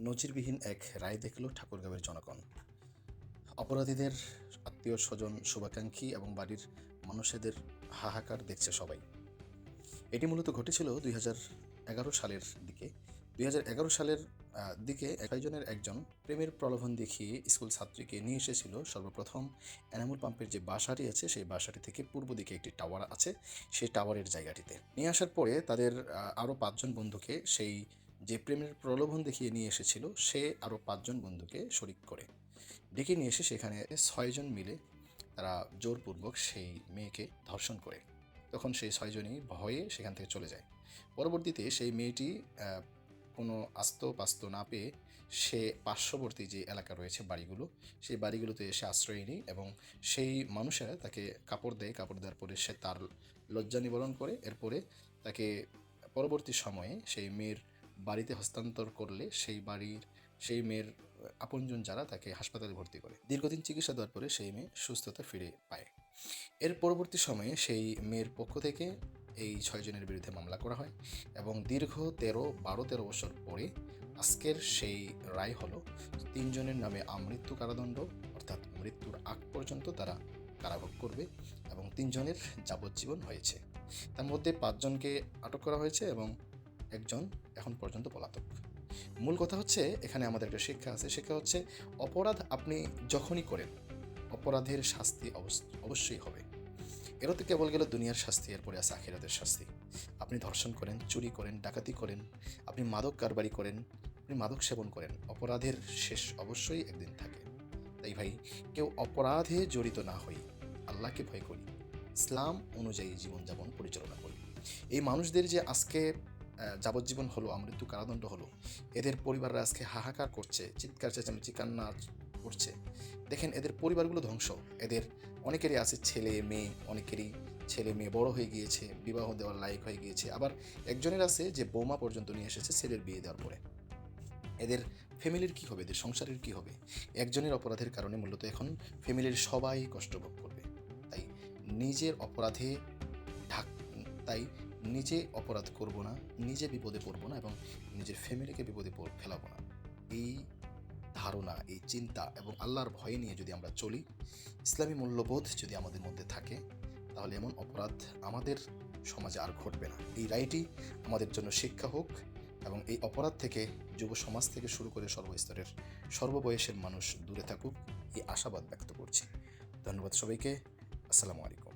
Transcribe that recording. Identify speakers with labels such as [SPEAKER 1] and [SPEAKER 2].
[SPEAKER 1] নজিরবিহীন এক রায় দেখল ঠাকুরগাঁওয়ের জনগণ। অপরাধীদের আত্মীয় স্বজন, শুভাকাঙ্ক্ষী এবং বাড়ির মানুষদের হাহাকার দেখছে সবাই। এটি মূলত ঘটেছিল 2011 সালের দিকে। 2011 সালের দিকে কয়েকজনের একজন প্রেমের প্রলোভন দেখিয়ে স্কুল ছাত্রীকে নিয়ে এসেছিল সর্বপ্রথম এনামুল পাম্পের যে বাসাটি আছে সেই বাসাটি থেকে পূর্ব দিকে একটি টাওয়ার আছে, সেই টাওয়ারের জায়গাটিতে নিয়ে আসার পরে তাদের আরও 5জন বন্ধুকে, সেই যে প্রেমের প্রলোভন দেখিয়ে নিয়ে এসেছিল সে আরও 5জন বন্ধুকে শরিক করে ডেকে নিয়ে এসে সেখানে 6জন মিলে তারা জোরপূর্বক সেই মেয়েকে ধর্ষণ করে। তখন সেই 6জনই ভয়ে সেখান থেকে চলে যায়। পরবর্তীতে সেই মেয়েটি কোনো পাস্ত না পেয়ে সে পার্শ্ববর্তী যে এলাকা রয়েছে বাড়িগুলো, সেই বাড়িগুলোতে এসে আশ্রয় নেয় এবং সেই মানুষেরা তাকে কাপড় দেয়। কাপড় দেওয়ার পরে সে তার লজ্জা নিবারণ করে। এরপরে তাকে পরবর্তী সময়ে সেই মেয়ের বাড়িতে হস্তান্তর করলে সেই মেয়ের আপনজন যারা তাকে হাসপাতালে ভর্তি করে। দীর্ঘদিন চিকিৎসা দেওয়ার পরে সেই মেয়ে সুস্থতা ফিরে পায়। এর পরবর্তী সময়ে সেই মেয়ের পক্ষ থেকে এই 6জনের বিরুদ্ধে মামলা করা হয় এবং দীর্ঘ 12-13 বছর পরে আজকের সেই রায় হলো 3জনের নামে আমৃত্যু কারাদণ্ড, অর্থাৎ মৃত্যুর আগ পর্যন্ত তারা কারাভোগ করবে এবং 3জনের যাবজ্জীবন হয়েছে। তার মধ্যে 5জনকে আটক করা হয়েছে এবং 1জন এখন পর্যন্ত পলাতক। মূল কথা হচ্ছে, এখানে আমাদের একটা শিক্ষা আছে। শিক্ষা হচ্ছে, অপরাধ আপনি যখনই করেন অপরাধের শাস্তি অবশ্যই হবে। এরও তো কেবল গেল দুনিয়ার শাস্তি, এরপরে আছে আখিরাতের শাস্তি। আপনি ধর্ষণ করেন, চুরি করেন, ডাকাতি করেন, আপনি মাদক কারবারি করেন, আপনি মাদক সেবন করেন, অপরাধের শেষ অবশ্যই একদিন থাকে। তাই ভাই, কেউ অপরাধে জড়িত না হই, আল্লাহকে ভয় করি, ইসলাম অনুযায়ী জীবনযাপন পরিচালনা করি। এই মানুষদের যে আজকে যাবজ্জীবন হলো, আমৃত্যু কারাদণ্ড হলো, এদের পরিবাররা আজকে হাহাকার করছে, চিৎকার চেঁচামেচি কান্না করছে। দেখেন, এদের পরিবারগুলো ধ্বংস। এদের অনেকেরই আছে ছেলে মেয়ে, অনেকেরই ছেলে মেয়ে বড় হয়ে গিয়েছে, বিবাহ দেওয়ার লায়ক হয়ে গিয়েছে। আবার একজনের আছে যে বৌমা পর্যন্ত নিয়ে এসেছে ছেলের বিয়ে দেওয়ার পরে। এদের ফ্যামিলির কী হবে, এদের সংসারের কী হবে? একজনের অপরাধের কারণে মূলত এখন ফ্যামিলির সবাই কষ্ট ভোগ করবে। তাই নিজের অপরাধে ঢাক তাই নিজে অপরাধ করব না, নিজে বিপদে পড়ব না এবং নিজের ফ্যামিলিকে বিপদে ফেলাবো না। এই ধারণা, এই চিন্তা এবং আল্লাহর ভয় নিয়ে যদি আমরা চলি, ইসলামী মূল্যবোধ যদি আমাদের মধ্যে থাকে, তাহলে এমন অপরাধ আমাদের সমাজে আর ঘটবে না। এই রায়টি আমাদের জন্য শিক্ষা হোক এবং এই অপরাধ থেকে যুব সমাজ থেকে শুরু করে সর্বস্তরের সর্ববয়সের মানুষ দূরে থাকুক, এই আশাবাদ ব্যক্ত করছি। ধন্যবাদ সবাইকে। আসসালামু আলাইকুম।